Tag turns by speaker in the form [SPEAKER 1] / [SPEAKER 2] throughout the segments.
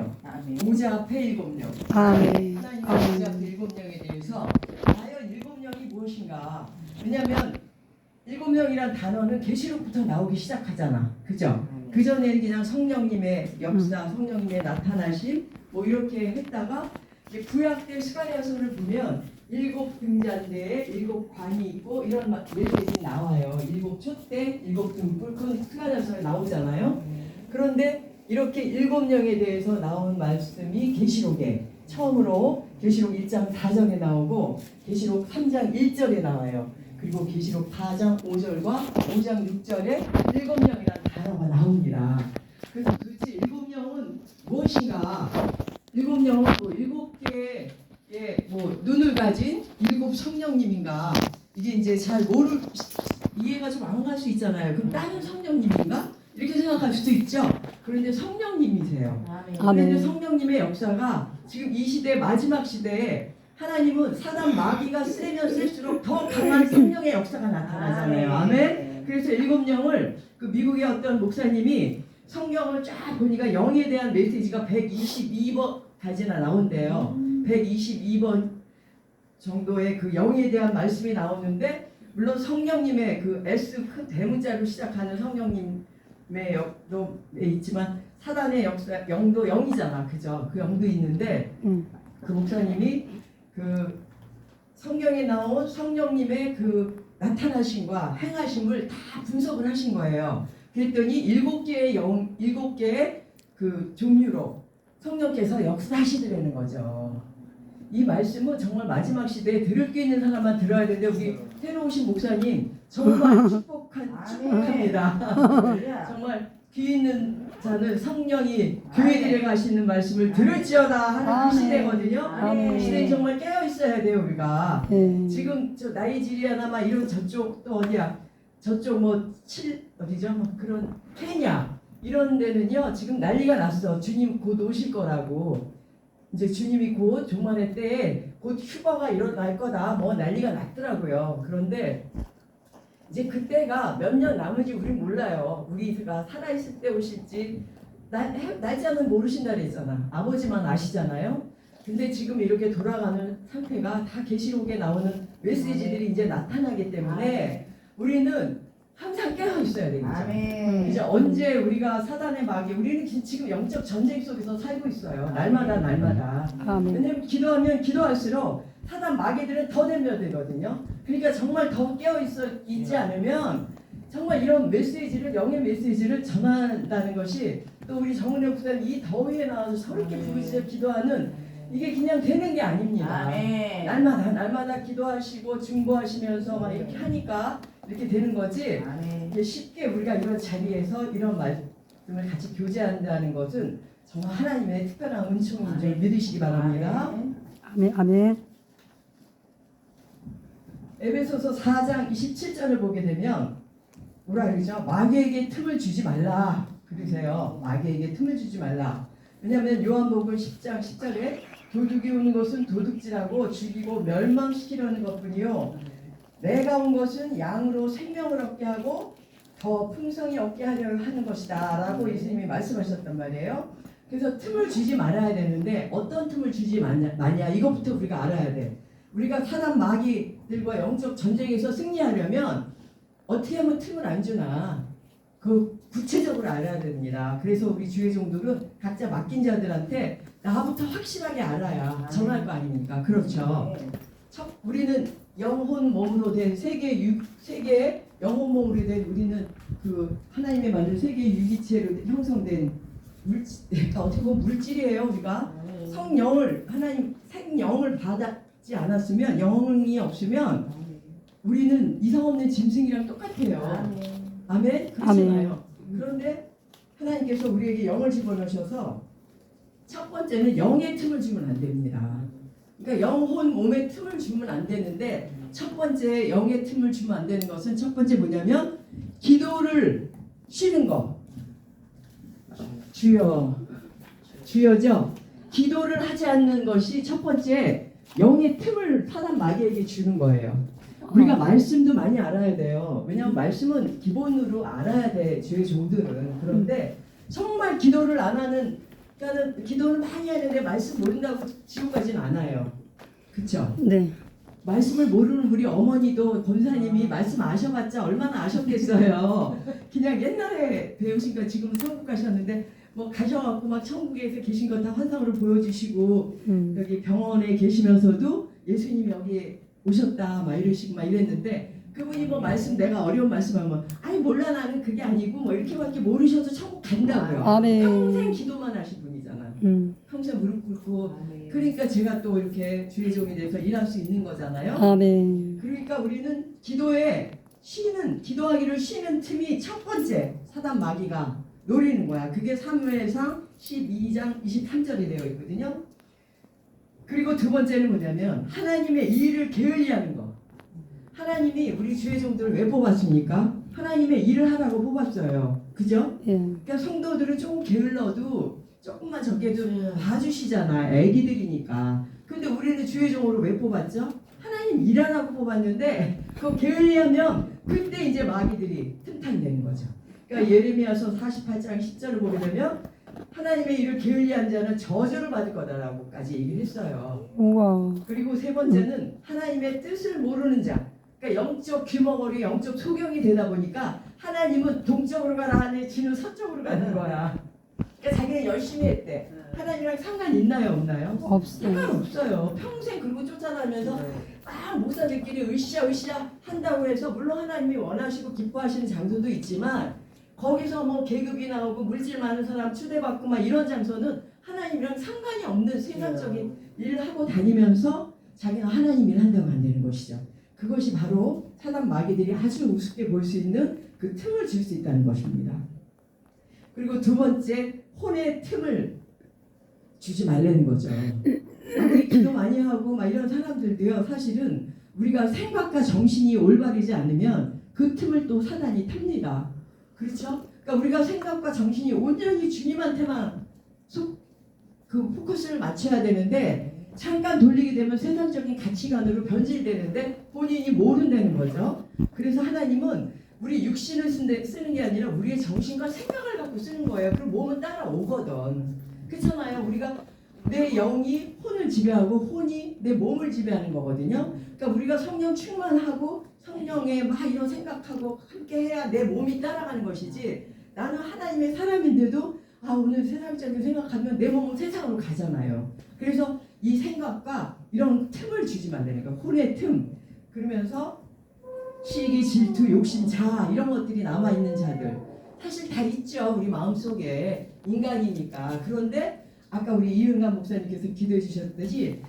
[SPEAKER 1] 명,
[SPEAKER 2] 아멘.
[SPEAKER 1] 오자 앞에 7명.
[SPEAKER 3] 아멘.
[SPEAKER 1] 하나님의
[SPEAKER 3] 아멘.
[SPEAKER 1] 오자 앞에 7명에 대해서 과연 7명이 무엇인가? 왜냐하면 7명이란 단어는 계시록부터 나오기 시작하잖아. 그죠? 그 전에는 그냥 성령님의 역사, 성령님의 나타나심 뭐 이렇게 했다가 이제 구약 때 스가랴서를 보면 7 등잔대에 7 관이 있고 이런 메시지 나와요. 7 촛대, 7 등불, 그건 스가랴서에 나오잖아요. 그런데 이렇게 7명에 대해서 나온 말씀이 계시록에 처음으로 계시록 1장 4절에 나오고 계시록 3장 1절에 나와요. 그리고 계시록 4장 5절과 5장 6절에 7명이라는 단어가 나옵니다. 그래서 도대체 7명은 무엇인가? 7명은 또 7개의 뭐 눈을 가진 7 성령님인가? 이게 이제 잘 이해가 좀 안 갈 수 있잖아요. 그럼 다른 성령님인가? 이렇게 생각할 수도 있죠. 그런데 성령님이세요. 그런데 성령님의 역사가 지금 이 시대 마지막 시대에 하나님은 사단 마귀가 세면 셀수록 더 강한 성령의 역사가 나타나잖아요. 아멘. 그래서 7명을 그 미국의 어떤 목사님이 성경을 쫙 보니까 영에 대한 메시지가 122번까지나 나온대요. 122번 정도의 그 영에 대한 말씀이 나오는데 물론 성령님의 그 S 큰 대문자로 시작하는 성령님의 역도 있지만 사단의 역사 영도 영이잖아. 그죠? 그 영도 있는데 그 목사님이 그 성경에 나온 성령님의 그 나타나심과 행하심을 다 분석을 하신 거예요. 그랬더니 7개의 그 종류로 성령께서 역사하시더라는 거죠. 이 말씀은 정말 마지막 시대에 들을 게 있는 사람만 들어야 되는데 우리 새로 오신 목사님 정말 축복합니다. 정말 귀 있는 자는 성령이 교회들에 가시는 말씀을 들을지어다 하는 그 시대거든요. 이 시대에 정말 깨어 있어야 돼요 우리가. 지금 저 나이지리아나 막 이런 저쪽 또 어디야? 저쪽 뭐 어디죠? 뭐 그런 케냐 이런 데는요 지금 난리가 났어. 주님 곧 오실 거라고. 이제 주님이 곧 종말의 때에 곧 휴거가 일어날 거다. 뭐 난리가 났더라고요. 그런데 이제 그때가 몇 년 남은지 우린 몰라요. 우리가 살아있을 때 오실지 날짜는 모르신다 그랬잖아. 아버지만 아시잖아요. 근데 지금 이렇게 돌아가는 상태가 다 계시록에 나오는 메시지들이 이제 나타나기 때문에 우리는 항상 깨어 있어야 되겠죠. 이제 언제 우리가 사단의 마귀, 우리는 지금 영적 전쟁 속에서 살고 있어요. 날마다. 왜냐면 기도하면 기도할수록 사단 마귀들은 더 덤벼들거든요. 그러니까 정말 더 깨어 있지 않으면 정말 이런 메시지를 영의 메시지를 전한다는 것이 또 우리 정은혜 목사님 이 더위에 나와서 서럽게 부르짖어 기도하는 이게 그냥 되는 게 아닙니다. 날마다 기도하시고 중보하시면서 막 이렇게 하니까 이렇게 되는 거지. 이게 쉽게 우리가 이런 자리에서 이런 말씀을 같이 교제한다는 것은 정말 하나님의 특별한 은총인 줄 믿으시기 바랍니다.
[SPEAKER 3] 아멘.
[SPEAKER 1] 에베소서 4장 27절을 보게 되면 뭐라 그러죠? 마귀에게 틈을 주지 말라. 그러세요. 마귀에게 틈을 주지 말라. 왜냐하면 요한복음 10장 10절에 도둑이 오는 것은 도둑질하고 죽이고 멸망시키려는 것뿐이요 내가 온 것은 양으로 생명을 얻게 하고 더 풍성히 얻게 하려 하는 것이다 라고 예수님이 말씀하셨단 말이에요. 그래서 틈을 주지 말아야 되는데 어떤 틈을 주지 마냐 이것부터 우리가 알아야 돼. 우리가 사단 마귀들과 영적 전쟁에서 승리하려면 어떻게 하면 틈을 안 주나 그 구체적으로 알아야 됩니다. 그래서 우리 주의 종들은 각자 맡긴 자들한테 나부터 확실하게 알아야 전할 거 아닙니까? 그렇죠. 우리는 영혼 몸으로 된 세계의 영혼 몸으로 된 우리는 그 하나님의 만든 세계의 유기체로 형성된 어떻게 보면 물질이에요. 우리가 하나님 생영을 받지 않았으면 영이 없으면 우리는 이상 없는 짐승이랑 똑같아요. 아멘? 그렇잖아요. 그런데 하나님께서 우리에게 영을 집어넣으셔서 첫 번째는 영의 틈을 주면 안 됩니다. 그러니까 영혼 몸에 틈을 주면 안 되는데 첫 번째 영의 틈을 주면 안 되는 것은 첫 번째 뭐냐면 기도를 쉬는 거. 주여죠. 기도를 하지 않는 것이 첫 번째 영의 틈을 사단 마귀에게 주는 거예요. 우리가 말씀도 많이 알아야 돼요. 왜냐하면 말씀은 기본으로 알아야 돼. 주의 종들은. 그런데 정말 기도를 안 하는 그러니까 기도는 많이 하는데 말씀 모른다고 지옥 가진 않아요. 그렇죠?
[SPEAKER 3] 네.
[SPEAKER 1] 말씀을 모르는 우리 어머니도 권사님이 말씀 아셔봤자 얼마나 아셨겠어요. 그냥 옛날에 배우신 거 지금은 천국 가셨는데 뭐 가셔갖고 막 천국에서 계신 거 다 환상으로 보여주시고 여기 병원에 계시면서도 예수님이 여기 오셨다 막 이러시고 막 이랬는데 그분이 뭐 말씀 내가 어려운 말씀하면 아니 몰라 나는 그게 아니고 뭐 이렇게밖에 모르셔도 천국 간다고요.
[SPEAKER 3] 아멘.
[SPEAKER 1] 평생 기도만 하신 분이잖아. 평생 무릎 꿇고 그러니까 제가 또 이렇게 주의 종이 돼서 일할 수 있는 거잖아요.
[SPEAKER 3] 아멘.
[SPEAKER 1] 그러니까 우리는 기도에 기도하기를 쉬는 틈이 첫 번째 사단 마귀가 노리는 거야. 그게 사무엘상 12장 23절이 되어 있거든요. 그리고 두 번째는 뭐냐면 하나님의 일을 게을리하는 거. 하나님이 우리 주의 종들을 왜 뽑았습니까? 하나님의 일을 하라고 뽑았어요. 그죠?
[SPEAKER 3] 예.
[SPEAKER 1] 그러니까 성도들은 조금 게을러도 조금만 적게도 봐주시잖아. 애기들이니까. 근데 우리는 주의 종으로 왜 뽑았죠? 하나님 일하라고 뽑았는데 그거 게을리하면 그때 이제 마귀들이 틈타되는 거죠. 그러니까 예레미야서 48장 10절을 보게 되면 하나님의 일을 게을리한 자는 저주를 받을 거다라고까지 얘기를 했어요.
[SPEAKER 3] 우와.
[SPEAKER 1] 그리고 세 번째는 하나님의 뜻을 모르는 자. 그러니까 영적 귀머거리, 영적 소경이 되다 보니까 하나님은 동쪽으로 가라 하니 지는 서쪽으로 가는 거야. 그러니까 자기는 열심히 했대. 하나님이랑 상관 있나요, 없나요?
[SPEAKER 3] 없어요.
[SPEAKER 1] 상관없어요. 평생 그러고 쫓아다니면서 막 목사들끼리 으쌰으쌰 한다고 해서 물론 하나님이 원하시고 기뻐하시는 장소도 있지만 거기서 뭐 계급이 나오고 물질 많은 사람 추대받고 막 이런 장소는 하나님이랑 상관이 없는 세상적인 일을 하고 다니면서 자기가 하나님 일 한다고 안 되는 것이죠. 그것이 바로 사단 마귀들이 아주 우습게 볼 수 있는 그 틈을 줄 수 있다는 것입니다. 그리고 두 번째, 혼의 틈을 주지 말라는 거죠. 우리 기도 많이 하고 막 이런 사람들도요, 사실은 우리가 생각과 정신이 올바르지 않으면 그 틈을 또 사단이 탑니다. 그렇죠? 그러니까 우리가 생각과 정신이 온전히 주님한테만 그 포커스를 맞춰야 되는데 잠깐 돌리게 되면 세상적인 가치관으로 변질되는데 본인이 모른다는 거죠. 그래서 하나님은 우리 육신을 쓰는 게 아니라 우리의 정신과 생각을 갖고 쓰는 거예요. 그럼 몸은 따라오거든. 그렇잖아요. 우리가 내 영이 혼을 지배하고 혼이 내 몸을 지배하는 거거든요. 그러니까 우리가 성령 충만하고 성령에 막 이런 생각하고 함께 해야 내 몸이 따라가는 것이지 나는 하나님의 사람인데도 오늘 세상적인 생각하면 내 몸은 세상으로 가잖아요. 그래서 이 생각과 이런 틈을 주지 말라니까. 혼의 틈. 그러면서 시기, 질투, 욕심, 자아 이런 것들이 남아있는 자들 사실 다 있죠. 우리 마음속에 인간이니까. 그런데 아까 우리 이은감 목사님께서 기도해 주셨듯이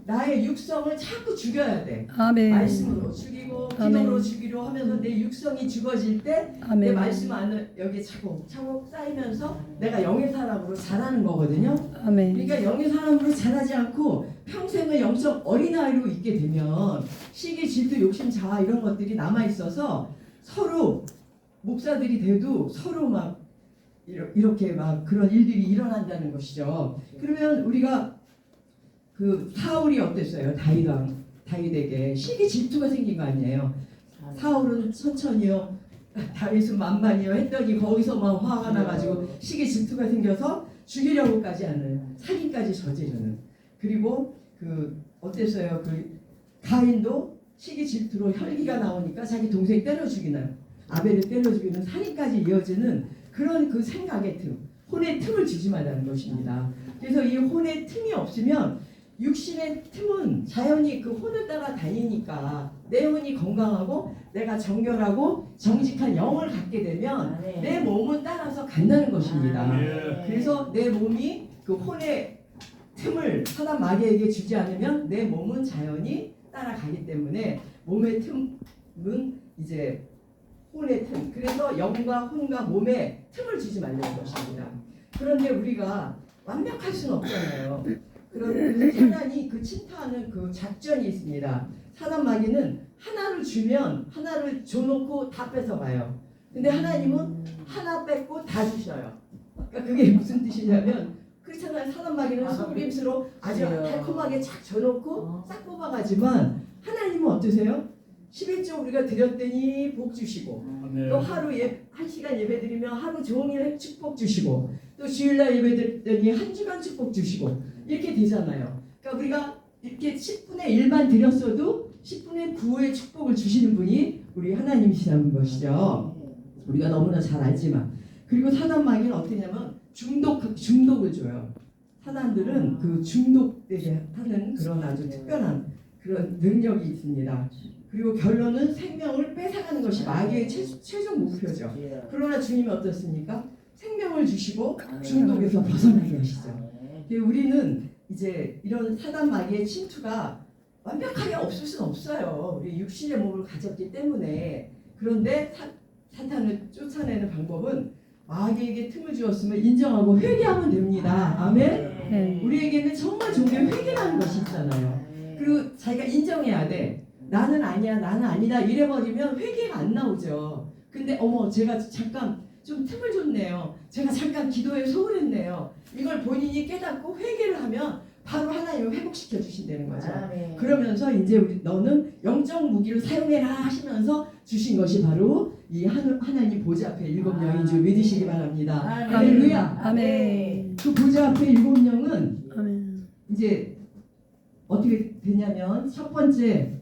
[SPEAKER 1] 나의 육성을 자꾸 죽여야 돼.
[SPEAKER 3] 아멘.
[SPEAKER 1] 말씀으로 죽이고 기도로 죽이려 하면서 내 육성이 죽어질 때 내
[SPEAKER 3] 아멘.
[SPEAKER 1] 말씀 안에 여기 차곡차곡 쌓이면서 내가 영의 사람으로 자라는 거거든요.
[SPEAKER 3] 아멘.
[SPEAKER 1] 그러니까 영의 사람으로 자라지 않고 평생을 영적 어린아이로 있게 되면 시기, 질투, 욕심, 자아 이런 것들이 남아있어서 서로 목사들이 돼도 서로 막 이렇게 막 그런 일들이 일어난다는 것이죠. 그러면 우리가 그 사울이 어땠어요? 다윗에게 시기 질투가 생긴 거 아니에요. 사울은 천천히요, 다윗은 만만히요 했더니 거기서 막 화가 나가지고 시기 질투가 생겨서 죽이려고까지 하는, 살인까지 저지르는. 그리고 그 어땠어요? 그 가인도 시기 질투로 혈기가 나오니까 자기 동생 때려 죽이는, 아벨을 때려 죽이는, 살인까지 이어지는 그런 그 생각의 틈, 혼의 틈을 주지 말라는 것입니다. 그래서 이 혼의 틈이 없으면 육신의 틈은 자연히 그 혼을 따라 다니니까 내 혼이 건강하고 내가 정결하고 정직한 영을 갖게 되면 내 몸은 따라서 간다는 것입니다. 그래서 내 몸이 그 혼의 틈을 사단 마귀에게 주지 않으면 내 몸은 자연히 따라가기 때문에 몸의 틈은 이제 혼의 틈. 그래서 영과 혼과 몸에 틈을 주지 말라는 것입니다. 그런데 우리가 완벽할 수는 없잖아요. 그래서 사단이 그 침투하는 그 작전이 있습니다. 사단 마귀는 하나를 주면 하나를 줘놓고 다 뺏어가요. 근데 하나님은 하나 뺏고 다 주셔요. 그러니까 그게 무슨 뜻이냐면 그렇잖아요. 사단 마귀는 속임수로 아주 달콤하게 착 줘놓고 싹 뽑아가지만 하나님은 어떠세요? 11조 우리가 드렸더니 복 주시고
[SPEAKER 2] 네.
[SPEAKER 1] 또 하루 1시간 예배 드리면 하루 종일 축복 주시고 또 주일날 예배 드렸더니 한 주간 축복 주시고 이렇게 되잖아요. 그러니까 우리가 이렇게 10분의 1만 드렸어도 10분의 9의 축복을 주시는 분이 우리 하나님이시라는 것이죠. 우리가 너무나 잘 알지만. 그리고 사단 마귀는 어떻게냐면 중독을 줘요. 사단들은 그 중독되게 하는 그런 아주 특별한 그런 능력이 있습니다. 그리고 결론은 생명을 뺏어가는 것이 마귀의 최종 목표죠. 그러나 주님이 어떻습니까? 생명을 주시고 중독에서 벗어나게 하시죠. 우리는 이제 이런 사단 마귀의 침투가 완벽하게 없을 수는 없어요. 우리 육신의 몸을 가졌기 때문에. 그런데 사탄을 쫓아내는 방법은 마귀에게 틈을 주었으면 인정하고 회개하면 됩니다. 아멘?
[SPEAKER 3] 네.
[SPEAKER 1] 우리에게는 정말 좋은 게 회개라는 것이 있잖아요. 그리고 자기가 인정해야 돼. 나는 아니야, 나는 아니다 이래버리면 회개가 안 나오죠. 근데 어머 제가 잠깐 좀 틈을 줬네요. 제가 잠깐 기도에 소홀했네요. 이걸 본인이 깨닫고 회개를 하면 바로 하나님을 회복시켜 주신다는 거죠. 그러면서 이제 너는 영적 무기를 사용해라 하시면서 주신 것이 바로 이 하나님 보좌 앞에 7명인 줄 믿으시기 바랍니다. 할렐루야.
[SPEAKER 3] 아멘.
[SPEAKER 1] 그 보좌 앞에 7명은
[SPEAKER 3] 아멘.
[SPEAKER 1] 이제 어떻게 되냐면 첫 번째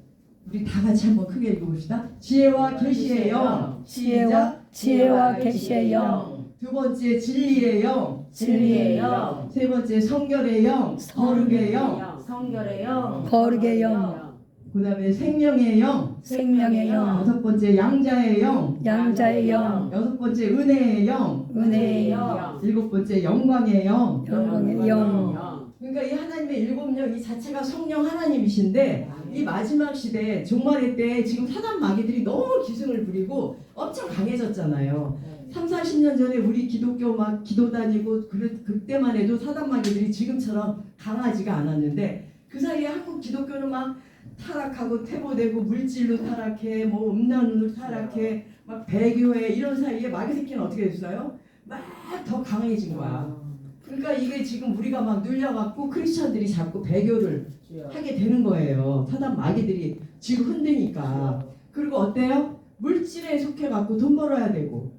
[SPEAKER 1] 우리 다 같이 한번 크게 읽어봅시다. 지혜와 계시의 영.
[SPEAKER 3] 지혜와 계시의 영.
[SPEAKER 1] 두 번째 진리의 영.
[SPEAKER 4] 진리의 영.
[SPEAKER 1] 세 번째 성결의 영. 거룩의 영.
[SPEAKER 4] 성결의 영.
[SPEAKER 3] 거룩의 영.
[SPEAKER 1] 그 다음에 생명의 영.
[SPEAKER 3] 생명의 영.
[SPEAKER 1] 여섯 번째 양자의 영.
[SPEAKER 3] 양자의 영.
[SPEAKER 1] 여섯 번째 은혜의 영.
[SPEAKER 3] 은혜의
[SPEAKER 4] 영.
[SPEAKER 1] 일곱 번째 영광의 영.
[SPEAKER 3] 영광의 영.
[SPEAKER 1] 그러니까 이 하나님의 7명 이 자체가 성령 하나님이신데 이 마지막 시대 종말의 때 지금 사단 마귀들이 너무 기승을 부리고 엄청 강해졌잖아요. 3, 40년 전에 우리 기독교 막 기도 다니고 그때만 해도 사단 마귀들이 지금처럼 강하지가 않았는데 그 사이에 한국 기독교는 막 타락하고 퇴보되고 물질로 타락해 뭐 음란으로 타락해 막 배교해 이런 사이에 마귀 새끼는 어떻게 됐어요? 막 더 강해진 거야. 그러니까 이게 지금 우리가 막 눌려갖고 크리스천들이 자꾸 배교를 하게 되는 거예요. 사단 마귀들이 지금 흔드니까. 그리고 어때요? 물질에 속해갖고 돈 벌어야 되고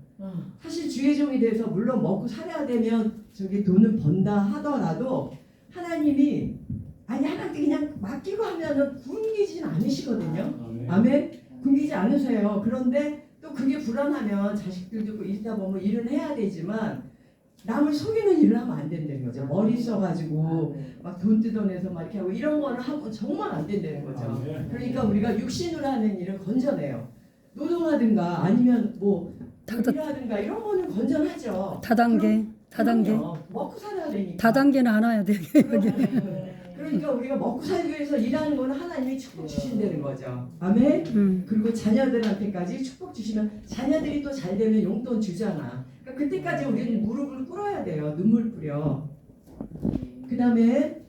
[SPEAKER 1] 사실 주의 종이 돼서 물론 먹고 살아야 되면 저기 돈을 번다 하더라도 하나님이 하나님께 그냥 맡기고 하면은 굶기진 않으시거든요. 아멘? 굶기지 않으세요. 그런데 또 그게 불안하면 자식들도 있다 보면 일은 해야 되지만 남을 속이는 일을 하면 안 된다는 거죠. 머리 써가지고 막 돈 뜯어내서 막 이렇게 하고 이런 거를 하고 정말 안 된다는 거죠. 그러니까 우리가 육신으로 하는 일은 건전해요. 노동하든가 아니면 뭐 일하든가 이런 거는 건전하죠.
[SPEAKER 3] 다단계.
[SPEAKER 1] 그럼요. 먹고 살아야 되니까.
[SPEAKER 3] 다단계는 안 와야 돼.
[SPEAKER 1] 그러니까 우리가 먹고 살기 위해서 일하는 거는 하나님이 축복 주신다는 거죠. 아멘. 그리고 자녀들한테까지 축복 주시면 자녀들이 또 잘 되면 용돈 주잖아. 그러니까 그때까지 우리는 무릎을 꿇어야 돼요. 눈물 뿌려. 그 다음에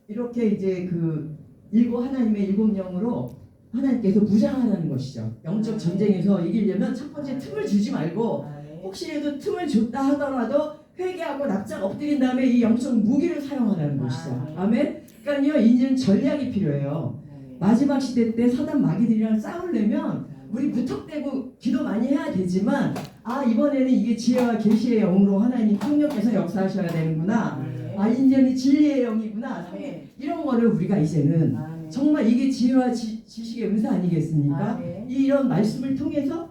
[SPEAKER 1] 이렇게 이제 그 하나님의 7영으로 하나님께서 무장하라는 것이죠. 영적 전쟁에서 이기려면 첫 번째 틈을 주지 말고 혹시라도 틈을 줬다 하더라도 회개하고 납작 엎드린 다음에 이 영적 무기를 사용하라는 것이죠. 아멘. 그러니까요 이제는 전략이 필요해요. 마지막 시대 때 사단 마귀들이랑 싸우려면 우리 무턱대고 기도 많이 해야 되지만 이번에는 이게 지혜와 계시의 영으로 하나님 통역해서 역사하셔야 되는구나. 이제는 진리의 영이구나. 이런 거를 우리가 이제는 정말 이게 지혜와 지식의 은사 아니겠습니까? 이런 말씀을 통해서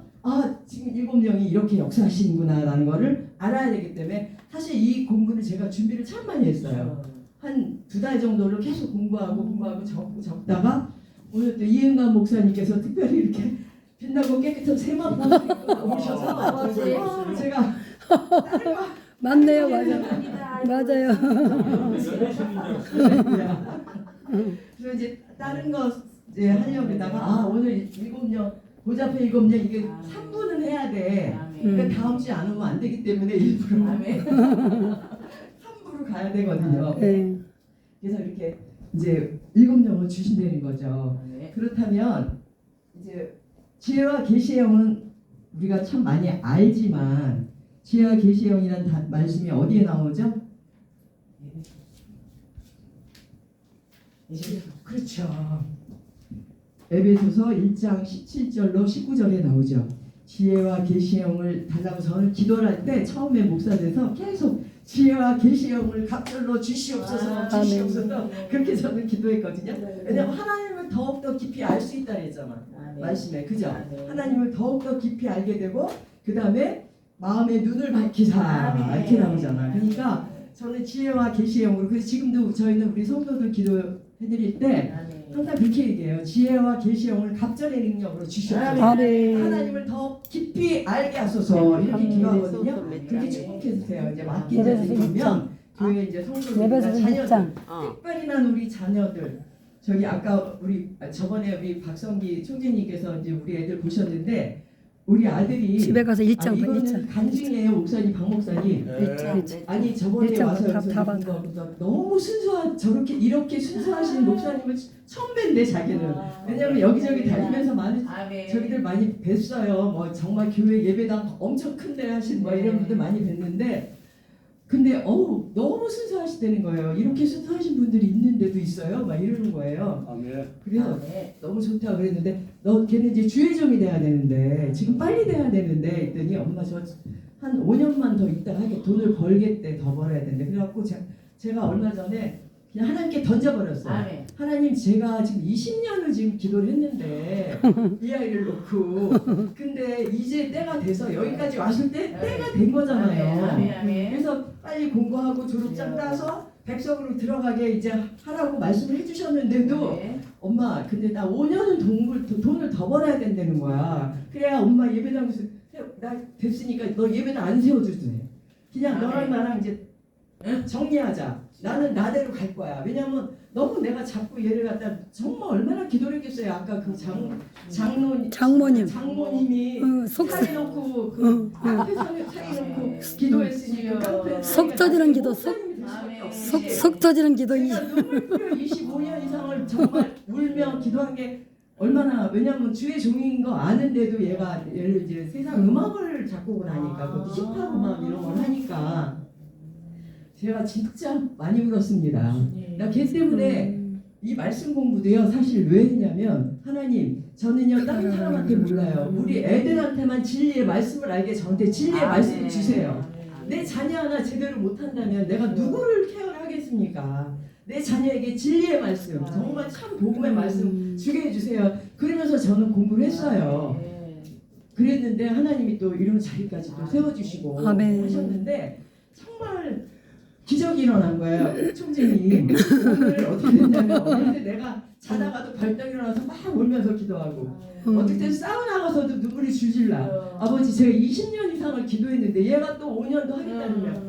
[SPEAKER 1] 지금 7명이 이렇게 역사하시는구나 라는 거를 알아야 되기 때문에 사실 이 공부를 제가 준비를 참 많이 했어요. 한 2달 정도를 계속 공부하고 적다가 오늘 또 이은감 목사님께서 특별히 이렇게 빛나고 깨끗한 세마 보시고 오셔서 제가 다른 거
[SPEAKER 3] 맞네요, 맞아요.
[SPEAKER 1] 그래서 이제 다른 거 이제 하려고 하다가 오늘 7명 보좌 앞에 7명 이게 3분은 해야 돼. 그러니까 다음 주에 안 오면 안 되기 때문에 일부러 3부로 가야 되거든요.
[SPEAKER 3] 네.
[SPEAKER 1] 그래서 이렇게 이제 7명을 주신다는 거죠. 그렇다면 이제 지혜와 계시의 영은 우리가 참 많이 알지만 지혜와 계시의 영이라는 말씀이 어디에 나오죠? 그렇죠. 에베소서 1장 17절로 19절에 나오죠. 지혜와 계시형을 달라고 저는 기도를 할 때 처음에 목사 돼서 계속 지혜와 계시형을 갑절로 주시옵소서 주시옵소서 그렇게 저는 기도했거든요. 왜냐하면 하나님을 더욱더 깊이 알 수 있다 그랬잖아. 말씀에 그죠? 하나님을 더욱더 깊이 알게 되고 그 다음에 마음의 눈을 밝히사 이렇게 나오잖아. 그러니까 저는 지혜와 계시형으로 그래서 지금도 저희는 우리 성도들 기도해드릴 때 항상 그렇게 얘기해요. 지혜와 계시형을 갑절의 능력으로 주시옵소서.
[SPEAKER 3] 아멘.
[SPEAKER 1] 하나님을 더 깊이 알게 하소서 이렇게 기도하거든요. 그렇게 축복해주세요. 이제 맡기자들 보면 교회 이제 성도들이나
[SPEAKER 3] 예배소서
[SPEAKER 1] 자녀들
[SPEAKER 3] 6장.
[SPEAKER 1] 특별히 난 우리 자녀들 저기 아까 우리 저번에 우리 박성기 총재님께서 이제 우리 애들 보셨는데 우리 아들이
[SPEAKER 3] 집에 가서 1장 봐,
[SPEAKER 1] 이거는
[SPEAKER 3] 1장.
[SPEAKER 1] 간증이에요 목사님 박 목사님. 아니 저번에
[SPEAKER 3] 일장
[SPEAKER 1] 와서
[SPEAKER 3] 다
[SPEAKER 1] 여기서
[SPEAKER 3] 받아.
[SPEAKER 1] 본 거 너무 순수한 저렇게 이렇게 순수하신 목사님을 처음 뵀는데 자기는 왜냐면 여기저기 다니면서 많은 저기들 많이 뵀어요. 뭐 정말 교회 예배당 엄청 큰데 하신 뭐 이런 분들 많이 뵀는데 근데 너무 순수하시다는 거예요. 이렇게 순수하신 분들이 있는데도 있어요. 막 이러는 거예요.
[SPEAKER 2] 아멘.
[SPEAKER 1] 그래서 너무 좋다 그랬는데 너 걔는 이제 주의종이 돼야 되는데 지금 빨리 돼야 되는데 했더니 엄마 저 한 5년만 더 있다가 하게 돈을 벌겠대 더 벌어야 되는데 그래갖고 제가 얼마 전에 그냥 하나님께 던져버렸어요. 하나님 제가 지금 20년을 지금 기도를 했는데 이 아이를 놓고 근데 이제 때가 돼서 여기까지 왔을 때 때가 된 거잖아요. 그래서 빨리 공부하고 졸업장 따서 백석으로 들어가게 이제 하라고 말씀을 해주셨는데도 엄마 근데 나 5년은 돈을 더 벌어야 된다는 거야. 그래야 엄마 예배당에서 나 됐으니까 너 예배당 안 세워줘도 돼. 그냥 너랑 나랑 이제 정리하자. 나는 나대로 갈 거야. 왜냐면 너무 내가 자꾸 얘를 갖다 정말 얼마나 기도를 했겠어요. 아까 그 장모님이 사이 놓고 그 앞에 사이 놓고 기도했으니까 깡패
[SPEAKER 3] 속 터지는 기도, 속 터지는 기도.
[SPEAKER 1] 내가 눈물 흘려 25년 이상을 정말 울며 기도한 게 얼마나 왜냐면 주의 종인 거 아는데도 얘를 이제 세상 음악을 작곡을 하니까 그것도 힙합 음악 이런 걸 하니까 제가 진짜 많이 울었습니다. 나 걔 때문에 이 말씀 공부도요 사실 왜 했냐면 하나님 저는요 다른 사람한테 몰라요. 우리 애들한테만 진리의 말씀을 알게 저한테 진리의 말씀을 주세요. 내 자녀 하나 제대로 못한다면 내가 누구를 케어를 하겠습니까? 내 자녀에게 진리의 말씀 정말 참 복음의 말씀 주게 해주세요. 그러면서 저는 공부를 했어요. 그랬는데 하나님이 또 이런 자리까지 또 세워주시고
[SPEAKER 3] 아멘.
[SPEAKER 1] 하셨는데 정말 기적이 일어난 거예요. 총재님 오늘 어떻게 됐냐면 어제 내가 자다가도 벌떡 일어나서 막 울면서 기도하고 어떻게 든 사우나 가서도 눈물이 줄줄 나. 아버지 제가 20년 이상을 기도했는데 얘가 또 5년 더 하겠다느냐.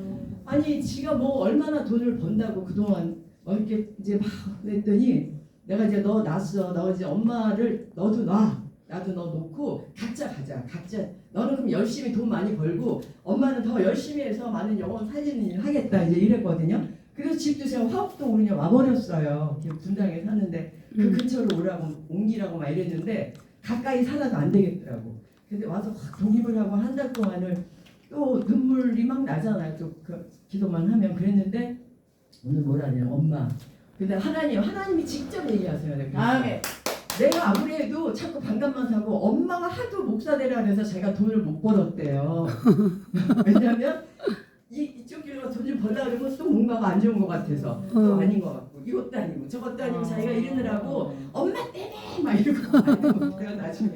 [SPEAKER 1] 아니 지가 뭐 얼마나 돈을 번다고 그동안 이렇게 이제 막 그랬더니 내가 이제 너 낳았어. 너 이제 엄마를 너도 놔. 나도 너 놓고 각자 가자. 각자 너는 그럼 열심히 돈 많이 벌고 엄마는 더 열심히 해서 많은 영혼 살리는 일 하겠다 이제 이랬거든요. 그래서 집도 제가 화곡동 그냥 와버렸어요. 분당에 사는데 그 근처로 오라고 옮기라고 막 이랬는데 가까이 살아도 안 되겠더라고. 근데 와서 확 독립을 하고 한 달 동안을 또 눈물이 막 나잖아요. 또 그 기도만 하면 그랬는데 오늘 뭐라냐 엄마. 근데 하나님이 직접 얘기하세요. 내가 아무리 해도 자꾸 반감만 사고 엄마가 하도 목사 되라 그래서 제가 돈을 못 벌었대요. 왜냐면 이쪽 길로 돈을 벌라 그러면 또 뭔가가 안 좋은 것 같아서 또 아닌 것 같고 이것도 아니고 저것도 아니고 자기가 이러느라고 엄마 때문에 막 이러고 내가 나중에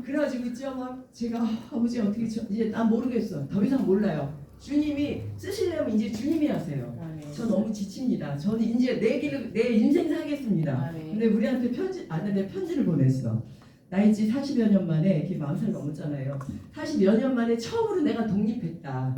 [SPEAKER 1] 그래가지고 있죠 막 제가 아버지 어떻게 이제 난 모르겠어. 더 이상 몰라요. 주님이 쓰시려면 이제 주님이 하세요. 저 너무 지칩니다. 저는 이제 내 인생 살겠습니다. 근데 우리한테 아들한테 편지를 보냈어. 나이지 40여 년 만에 이렇게 40살 넘었잖아요. 40여 년 만에 처음으로 내가 독립했다.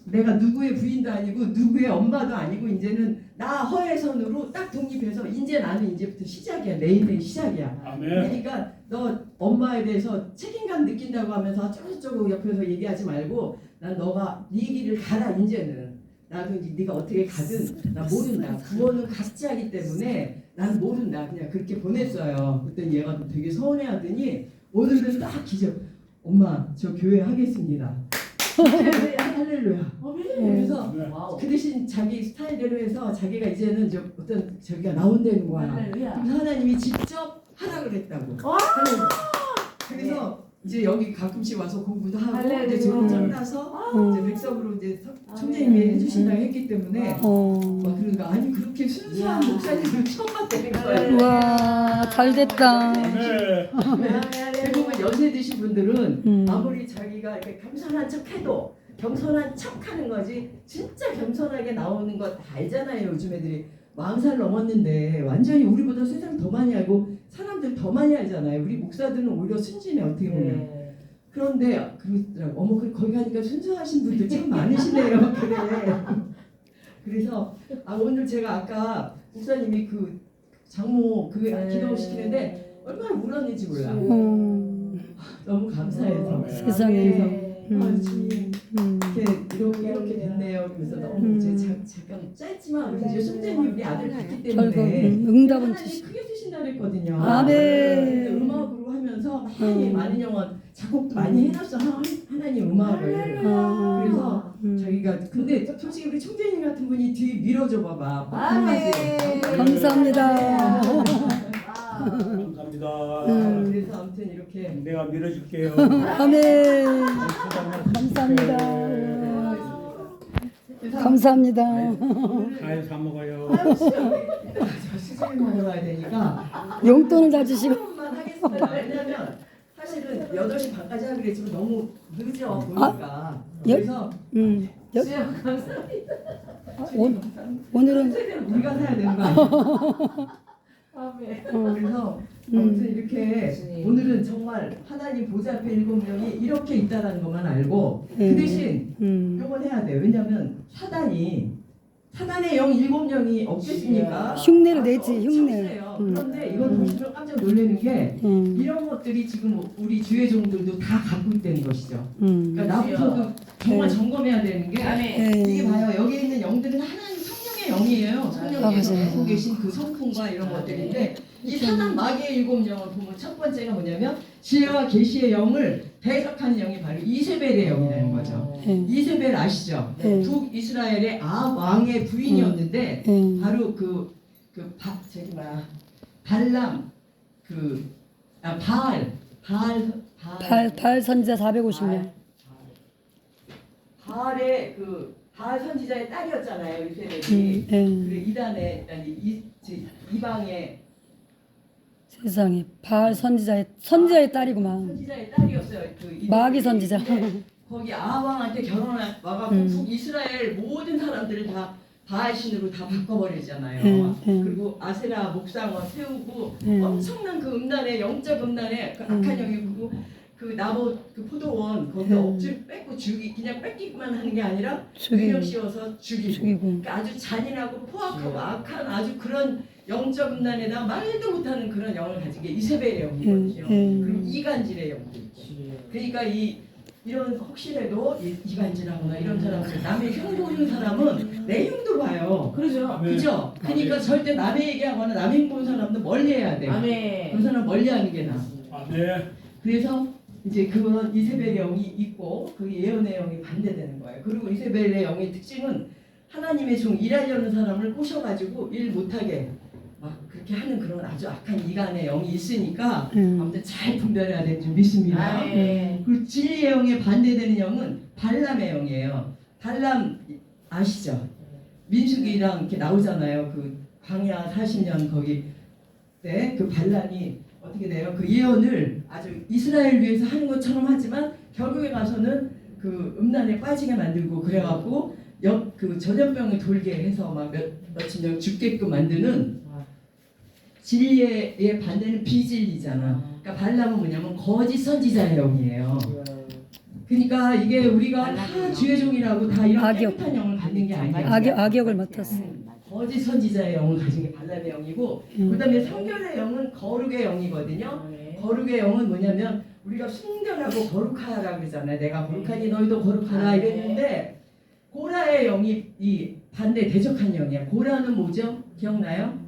[SPEAKER 1] 내가 누구의 부인도 아니고 누구의 엄마도 아니고 이제는 나 허혜선으로 딱 독립해서 이제 나는 이제부터 시작이야. 내 인생 시작이야.
[SPEAKER 2] 아멘.
[SPEAKER 1] 그러니까 너 엄마에 대해서 책임감 느낀다고 하면서 저쪽저쪽 옆에서 얘기하지 말고 난 너가 네 길을 가라 이제는. 나도 이제 네가 어떻게 가든 나 모른다. 부모는 각자이기 때문에 난 모른다. 그냥 그렇게 보냈어요. 그랬더니 얘가 되게 서운해하더니 오늘은 딱 기적. 엄마 저 교회 하겠습니다. 할렐루야. 그래서 그 대신 자기 스타일대로 해서 자기가 이제는 어떤 저기가 나온다는 거야.
[SPEAKER 4] 할렐루야.
[SPEAKER 1] 그래서 하나님이 직접 하라 그랬다고. 할렐루야. 그래서 이제 여기 가끔씩 와서 공부도 하고
[SPEAKER 4] 할렐루야.
[SPEAKER 1] 이제 졸업 끝나서 이제 백석으로 이제 청자님이 해주신다고 했기 때문에 그러니까 아니 그렇게 순수한 목사님을 처음 봤다는 거예요.
[SPEAKER 3] 와, 잘 됐다.
[SPEAKER 1] 대부분 연세 드신 분들은 아무리 자기가 이렇게 겸손한 척해도 겸손한 척하는 거지 진짜 겸손하게 나오는 거 다 알잖아요. 요즘 애들이 40살 넘었는데 완전히 우리보다 세상 더 많이 알고 사람들 더 많이 알잖아요. 우리 목사들은 오히려 순진해 어떻게 보면. 그런데 그러더라고. 어머 거기 가니까 순수하신 분들 참 많으시네요. 그래. 그래서 오늘 제가 아까 목사님이 그 장모 그 기도시키는데 얼마나 울었는지 몰라. 너무 감사해서.
[SPEAKER 3] 세상에.
[SPEAKER 1] 주님 이렇게 됐네요. 그래서 너무 이제 잠깐 짧지만 그래서 이제 순전히 우리 아들 봤기 때문에
[SPEAKER 3] 응답은
[SPEAKER 1] 하나님 크게 주신다 그랬거든요.
[SPEAKER 3] 아멘.
[SPEAKER 1] 음악으로 하면서 많은 영혼 작곡도 많이 해놨어. 하나님 음악을. 그래서 자기가 근데 솔직히 우리 총재님 같은 분이 뒤에 밀어줘 봐봐.
[SPEAKER 3] 감사합니다.
[SPEAKER 2] 감사합니다.
[SPEAKER 1] 그래서 아무튼 이렇게
[SPEAKER 2] 내가 밀어줄게요.
[SPEAKER 3] 아멘. 감사합니다. 감사합니다.
[SPEAKER 2] 잘 사 먹어요.
[SPEAKER 1] 수제비 먹으러 와야 되니까
[SPEAKER 3] 용돈을 다 주시고.
[SPEAKER 1] 조금만 하겠습니다. 왜냐면 사실은 8시 반까지 하기로 했지만 너무 늦어 보니까 그래서 감사합니다.
[SPEAKER 3] 오늘은
[SPEAKER 1] 수제비는 우리가 사야 되는 거 아니에요? 그래서 아무튼 이렇게 오늘은 정말 하나님 보좌 앞에 7명이 이렇게 있다는 것만 알고 그 대신 요건 해야 돼요. 왜냐하면 사단의 영 7명이 없겠습니까?
[SPEAKER 3] 흉내를 내지, 흉내.
[SPEAKER 1] 그런데 이건 보시면 깜짝 놀라는 게 이런 것들이 지금 우리 주의 종들도 다 갖고 있다는 것이죠. 그러니까 나부터도 정말 점검해야 되는 게 이게 봐요. 여기 있는 영들은 하나님 성령의 영이에요. 성령께서 갖고 계신 그 성품과 이런 것들인데 이 사단 마귀의 7영을 보면 첫 번째가 뭐냐면 지혜와 계시의 영을 대적하는 영이 바로 이세벨의 영이라는 거죠. 이세벨 아시죠? 북이스라엘의 왕의 부인이었는데 바로 발람
[SPEAKER 3] 발 선지자 450명.
[SPEAKER 1] 바알의 바알 선지자의 딸이었잖아요. 이세벨이. 그리고 이단의 이방의
[SPEAKER 3] 세상에 바알 선지자의 딸이구만.
[SPEAKER 1] 선지자의 딸이었어요.
[SPEAKER 3] 마귀 선지자.
[SPEAKER 1] 거기 아왕한테 결혼와갖고 북이스라엘 모든 사람들을 다 바알 신으로 다 바꿔버리잖아요. 그리고 아세라 목상원 세우고 엄청난 그 음란의 영적 음란의 그 악한 영이 그리고 그 나무 그 포도원 거기다 억지로 뺏고 그냥 뺏기기만 하는 게 아니라 유령 씌워서 죽이고. 그러니까 아주 잔인하고 포악하고 악한 아주 그런 영적 음란에다가 말도 못하는 그런 영을 가진 게 이세벨의 영이거든요. 그리고 이간질의 영도 있고. 그러니까 이런 혹시라도 이간질하거나 이런 사람들 남의 흉 보는 사람은 내 흉도 봐요.
[SPEAKER 4] 그러죠.
[SPEAKER 1] 그죠? 그러니까 절대 남의 얘기하거나 남의 흉 보는 사람도 멀리해야 돼. 그 사람 멀리하는 게 나아. 그래서 이제 그건 이세벨의 영이 있고 그 예언의 영이 반대되는 거예요. 그리고 이세벨의 영의 특징은 하나님의 종 일하려는 사람을 꼬셔가지고 일 못하게 막 그렇게 하는 그런 아주 악한 이간의 영이 있으니까 아무튼 잘 분별해야 되는 줄 믿습니다. 그리고 진리의 영에 반대되는 영은 발람의 영이에요. 발람 아시죠? 민수기랑 이렇게 나오잖아요. 그 광야 40년 거기 때 그 발람이 어떻게 돼요? 그 예언을 아주 이스라엘 위해서 하는 것처럼 하지만 결국에 가서는 그 음란에 빠지게 만들고 그래갖고 그 전염병을 돌게 해서 막 며칠 년 죽게끔 만드는 진리의 반대는 비진리잖아. 그러니까 발람은 뭐냐면 거짓 선지자의 영이에요. 그러니까 이게 우리가 다 주의 종이라고 다 이런 깨끗한 영을 갖는 게 아니야.
[SPEAKER 3] 악역을 맡았어.
[SPEAKER 1] 거짓 선지자의 영을 가진 게 발람의 영이고 그다음에 성결의 영은 거룩의 영이거든요. 거룩의 영은 뭐냐면 우리가 순결하고 거룩하라 그러잖아요. 내가 거룩하니 너희도 거룩하라 이랬는데 고라의 영이 이 반대 대적한 영이야. 고라는 뭐죠? 기억나요?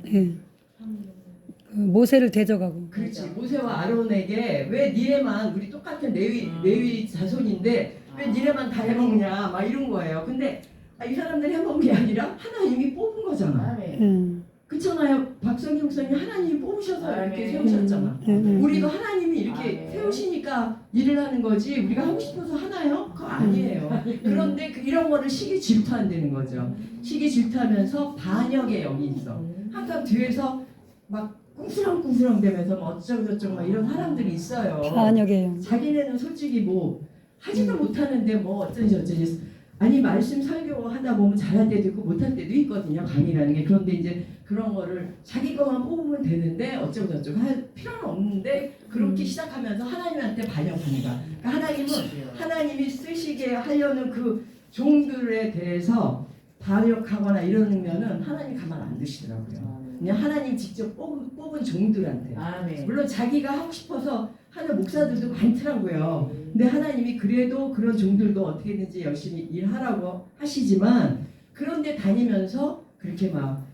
[SPEAKER 3] 모세를 대적하고.
[SPEAKER 1] 그렇지. 모세와 아론에게 왜 니네만 우리 똑같은 레위 자손인데 왜 니네만 다 해먹냐 막 이런 거예요. 근데 이 사람들이 해먹은 게 아니라 하나님이 뽑은 거잖아.
[SPEAKER 4] 아멘.
[SPEAKER 1] 그렇잖아요. 박성희 목사님 하나님이 뽑으셔서 이렇게
[SPEAKER 4] 아멘.
[SPEAKER 1] 세우셨잖아. 우리도 하나님이 이렇게
[SPEAKER 4] 아멘.
[SPEAKER 1] 세우시니까 일을 하는 거지 우리가 하고 싶어서 하나요? 그거 아니에요. 그런데 이런 거를 시기 질투한다는 거죠. 시기 질투하면서 반역의 영이 있어. 항상 뒤에서 막 꿍수렁꿍수렁 대면서 뭐 어쩌고저쩌고 막 이런 사람들이 있어요.
[SPEAKER 3] 반역이에요.
[SPEAKER 1] 자기네는 솔직히 뭐 하지도 못하는데 뭐 어쩌지 저쩌지. 아니 말씀 설교하다 보면 잘할 때도 있고 못할 때도 있거든요. 강의라는 게. 그런데 이제 그런 거를 자기 것만 뽑으면 되는데 어쩌고 저쩌고 할 필요는 없는데 그렇게 시작하면서 하나님한테 반역하는 거야. 그러니까 하나님은 하나님이 쓰시게 하려는 그 종들에 대해서 반역하거나 이러면은 하나님 가만 안 두시더라고요. 그냥 하나님 직접 뽑은 종들한테.
[SPEAKER 4] 아멘.
[SPEAKER 1] 물론 자기가 하고 싶어서 하는 목사들도 많더라고요. 근데 하나님이 그래도 그런 종들도 어떻게든지 열심히 일하라고 하시지만 그런데 다니면서 그렇게 막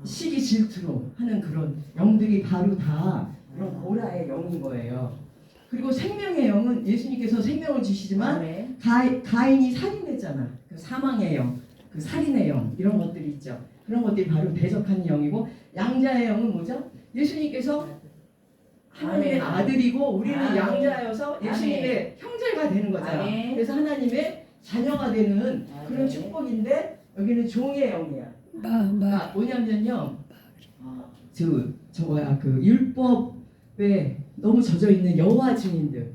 [SPEAKER 1] 시기 질투로 하는 그런 영들이 바로 다 그런 고라의 영인 거예요. 그리고 생명의 영은 예수님께서 생명을 주시지만
[SPEAKER 4] 아멘.
[SPEAKER 1] 가인이 살인했잖아. 그 사망의 영, 그 살인의 영 이런 것들이 있죠. 그런 것들이 바로 대적하는 영이고 양자의 영은 뭐죠? 예수님께서 하나님의
[SPEAKER 4] 아멘.
[SPEAKER 1] 아들이고 우리는
[SPEAKER 4] 아멘.
[SPEAKER 1] 양자여서 예수님의 형제가 되는 거잖아.
[SPEAKER 4] 아멘.
[SPEAKER 1] 그래서 하나님의 자녀가 되는 그런
[SPEAKER 4] 아멘.
[SPEAKER 1] 축복인데 여기는 종의 영이야. 아, 뭐냐면요. 그 율법에 너무 젖어 있는 여호와 증인들.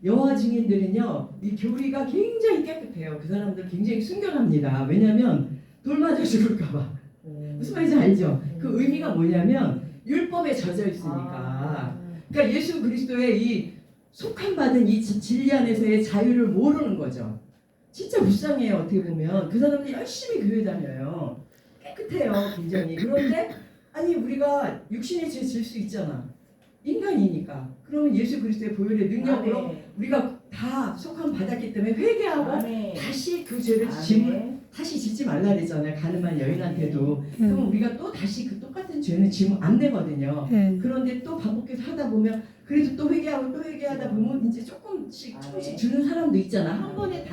[SPEAKER 1] 여호와 증인들은요, 이 교리가 굉장히 깨끗해요. 그 사람들 굉장히 순결합니다. 왜냐하면 돌 맞아 죽을까봐. 무슨 말인지 알죠? 그 의미가 뭐냐면 율법에 젖어 있으니까. 그러니까 예수 그리스도의 이 속한 받은 이 진리 안에서의 자유를 모르는 거죠. 진짜 불쌍해요. 어떻게 보면 그 사람들 열심히 교회 다녀요. 깨끗해요, 굉장히. 그런데 아니 우리가 육신의 죄 질 수 있잖아. 인간이니까. 그러면 예수 그리스도의 보혈의 능력으로
[SPEAKER 4] 아멘.
[SPEAKER 1] 우리가 다 속함 받았기 때문에 회개하고
[SPEAKER 4] 아멘.
[SPEAKER 1] 다시 그 죄를 다시 짓지 말라 그랬잖아요. 가늠한 여인한테도. 그럼 우리가 또 다시 그 똑같은 죄는 지면 안 되거든요. 그런데 또 반복해서 하다 보면 그래도 또 회개하고 또 회개하다 보면 이제 조금씩 주는 사람도 있잖아. 한 번에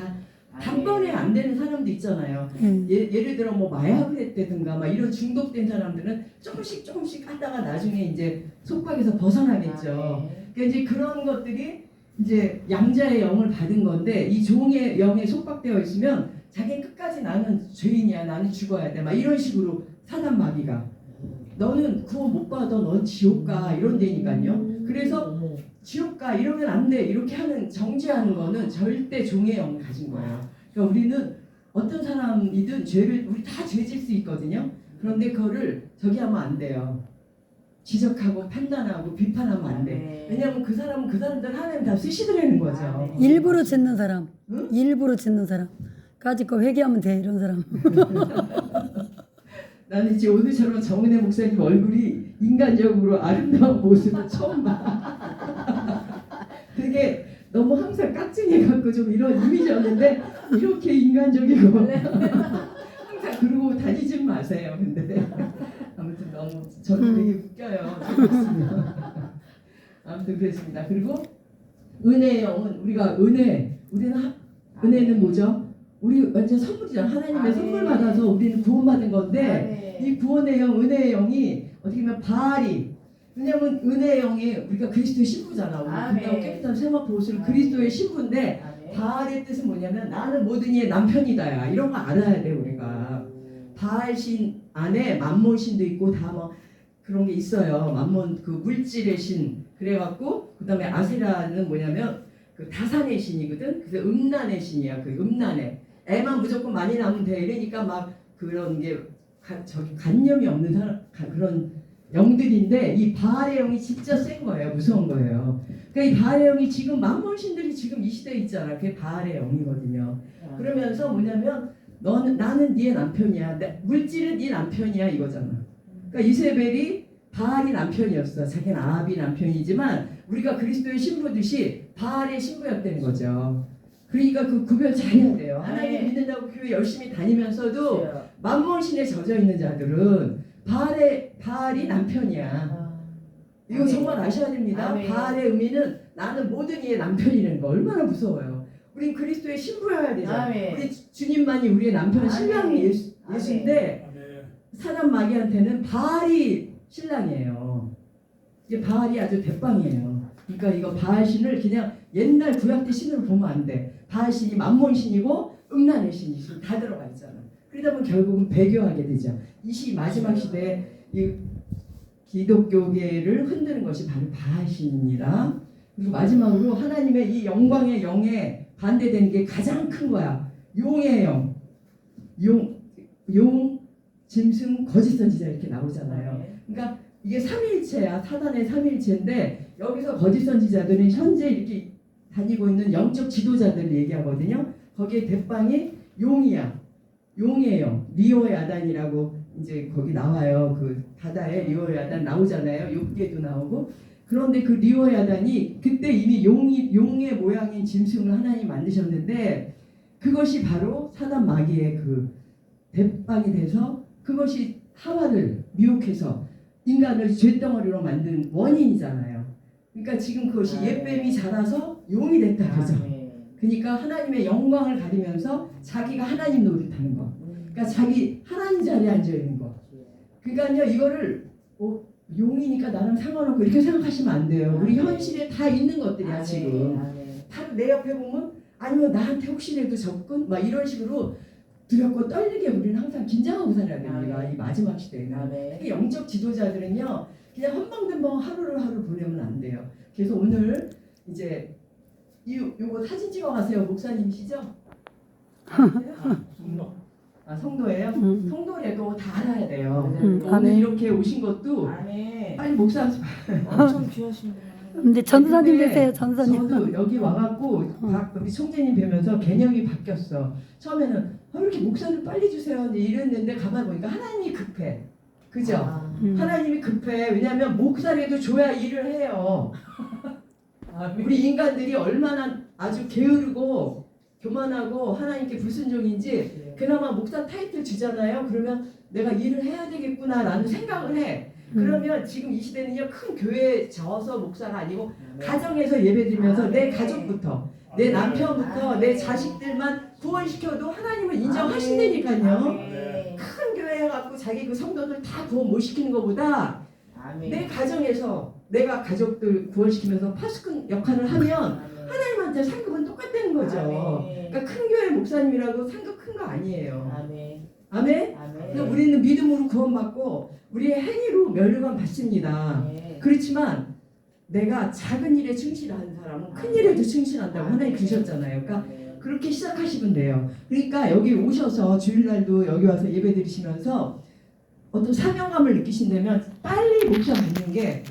[SPEAKER 1] 단번에 안 되는 사람도 있잖아요. 예를 들어 뭐 마약을 했다든가 막 이런 중독된 사람들은 조금씩 하다가 나중에 이제 속박에서 벗어나겠죠. 그러니까 이제 그런 것들이 이제 양자의 영을 받은 건데 이 종의 영에 속박되어 있으면 자기는 끝까지 나는 죄인이야, 나는 죽어야 돼, 막 이런 식으로 사단 마귀가 너는 구원 못 받아, 넌 지옥 가 이런 데니까요. 그래서 지옥 가 이러면 안 돼 이렇게 하는 정죄하는 거는 절대 종의 영을 가진 거예요. 그러니까 우리는 어떤 사람이든 죄를 우리 다 죄질 수 있거든요. 그런데 그거를 저기 하면 안 돼요. 지적하고 판단하고 비판하면 안 돼. 왜냐하면 그 사람은 그 사람들 하나님 다 쓰시더라는 거죠.
[SPEAKER 3] 일부러 짓는 사람,
[SPEAKER 1] 응?
[SPEAKER 3] 일부러 짓는 사람, 가지고 회개하면 돼 이런 사람.
[SPEAKER 1] 나는 이제 오늘처럼 정은혜 목사님 얼굴이 인간적으로 아름다운 모습을 처음 봐. 되게 너무 항상 깍쟁이해갖고 좀 이런 이미지였는데 이렇게 인간적이고 항상 그러고 다니지 마세요. 근데 아무튼 너무 저는 되게 웃겨요. 재밌으면. 아무튼 그랬습니다. 그리고 은혜의 영은 우리가 은혜는 뭐죠? 우리 완전 선물이잖아. 하나님의
[SPEAKER 4] 아멘.
[SPEAKER 1] 선물 받아서 우리는 구원받은 건데 이 구원의 영, 은혜의 영이 어떻게 보면 바알이 왜냐면 은혜의 영이 우리가 그리스도의 신부잖아. 우리
[SPEAKER 4] 아멘.
[SPEAKER 1] 금하고 깨끗한 세마포 옷을 그리스도의 신부인데 바알의 뜻은 뭐냐면 나는 모든 이의 남편이다야. 이런 거 알아야 돼 우리가. 바알 신 안에 맘몬 신도 있고 다 뭐 그런 게 있어요. 맘몬 그 물질의 신 그래갖고 그다음에 아세라는 뭐냐면 그 다산의 신이거든. 그래서 음란의 신이야. 그 음란의 애만 무조건 많이 낳으면 돼. 이러니까 막 그런 게 저기 관념이 없는 사람 그런 영들인데 이 바알의 영이 진짜 센 거예요. 무서운 거예요. 그러니까 이 바알의 영이 지금 맘몬 신들이 지금 이 시대에 있잖아. 그게 바알의 영이거든요. 그러면서 뭐냐면 나는 네 남편이야. 물질은 네 남편이야 이거잖아. 그러니까 이세벨이 바알이 남편이었어. 자기는 아합이 남편이지만 우리가 그리스도의 신부듯이 바알의 신부였다는 거죠. 그러니까 그 구별 잘해야 돼요. 하나님 믿는다고 교회 열심히 다니면서도 맘몬신에 젖어 있는 자들은 바알이 남편이야. 이거 정말 아셔야 됩니다.
[SPEAKER 4] 아멘.
[SPEAKER 1] 바알의 의미는 나는 모든 이의 남편이라는 거 얼마나 무서워요. 우린 그리스도의 신부여야 되잖아.
[SPEAKER 4] 아멘.
[SPEAKER 1] 우리 주님만이 우리의 남편
[SPEAKER 4] 아멘.
[SPEAKER 1] 신랑 예수인데
[SPEAKER 2] 아멘.
[SPEAKER 1] 사단 마귀한테는 바알이 신랑이에요. 이게 바알이 아주 대빵이에요. 그러니까 이거 바알신을 그냥 옛날 구약 때 신으로 보면 안 돼. 바알신이 만몬신이고 음란의 신이 다 들어가 있잖아. 그러다 보면 결국은 배교하게 되죠. 이 마지막 시대에 이 기독교계를 흔드는 것이 바로 바알신입니다. 그리고 마지막으로 하나님의 이 영광의 영에 반대되는 게 가장 큰 거야. 용의 영. 용, 짐승, 거짓 선지자 이렇게 나오잖아요. 그러니까 이게 삼위일체야. 사단의 삼위일체인데 여기서 거짓 선지자들은 현재 이렇게 다니고 있는 영적 지도자들을 얘기하거든요. 거기에 대빵이 용이야. 용의 영, 리오의 야단이라고 이제 거기 나와요. 그 바다에 리오의 야단 나오잖아요. 욥기에도 나오고. 그런데 그 리오의 야단이 그때 이미 용의 모양인 짐승을 하나님 만드셨는데 그것이 바로 사단 마귀의 그 대빵이 돼서 그것이 하와를 미혹해서 인간을 죄덩어리로 만든 원인이잖아요. 그러니까 지금 그것이 옛뱀이 자라서 용이 됐다 그러죠. 그러니까 하나님의 영광을 가리면서 자기가 하나님 노릇하는 거. 그러니까 자기 하나님 자리에 앉아 있는 거. 그러니까요 이거를 용이니까 나랑 상관없고 이렇게 생각하시면 안 돼요. 우리 현실에 다 있는 것들이야 지금. 다 내 옆에 보면 아니면 나한테 혹시라도 접근 막 이런 식으로 두렵고 떨리게 우리는 항상 긴장하고 살아야 됩니다. 이 마지막 시대에는. 특히 영적 지도자들은요 그냥 험방된방 하루를 하루 보내면 안 돼요. 그래서 오늘 이제 요거 사진 찍어 가세요. 목사님이시죠?
[SPEAKER 2] 성도.
[SPEAKER 1] 아 성도예요? 성도래도 다 알아야 돼요. 오늘
[SPEAKER 3] 아멘.
[SPEAKER 1] 이렇게 오신 것도 빨리 목사
[SPEAKER 4] 엄청 귀하신 분.
[SPEAKER 3] 근데 전도사님
[SPEAKER 1] 근데
[SPEAKER 3] 되세요, 전도사님.
[SPEAKER 1] 저도 여기 와갖고 우리 총재님 뵈면서 개념이 바뀌었어. 처음에는 왜 이렇게 목사를 빨리 주세요 이제 이랬는데 가만 보니까 하나님이 급해. 그죠? 하나님이 급해. 왜냐하면 목사라도 줘야 일을 해요. 우리 인간들이 얼마나 아주 게으르고 교만하고 하나님께 불순종인지 그나마 목사 타이틀 주잖아요. 그러면 내가 일을 해야 되겠구나라는 생각을 해. 그러면 지금 이 시대는요 큰 교회에 져서 목사가 아니고 가정에서 예배드리면서 내 가족부터 내 남편부터 내 자식들만 구원시켜도 하나님을 인정하신다니까요. 큰 교회 해갖고 자기 그 성도들 다 구원 못 시키는 것보다 내 가정에서 내가 가족들 구원시키면서 파수꾼 역할을 하면 하나님한테 상급은 똑같다는 거죠. 그러니까 큰 교회 목사님이라고 상급 큰 거 아니에요. 아멘? 그러니까 우리는 믿음으로 구원받고 우리의 행위로 멸류관 받습니다. 그렇지만 내가 작은 일에 충실한 사람은 큰 일에도 충실한다고 하나님 그러셨잖아요. 그러니까 그렇게 시작하시면 돼요. 그러니까 여기 오셔서 주일날도 여기 와서 예배 드리시면서 어떤 사명감을 느끼신다면 빨리 목사 받는 게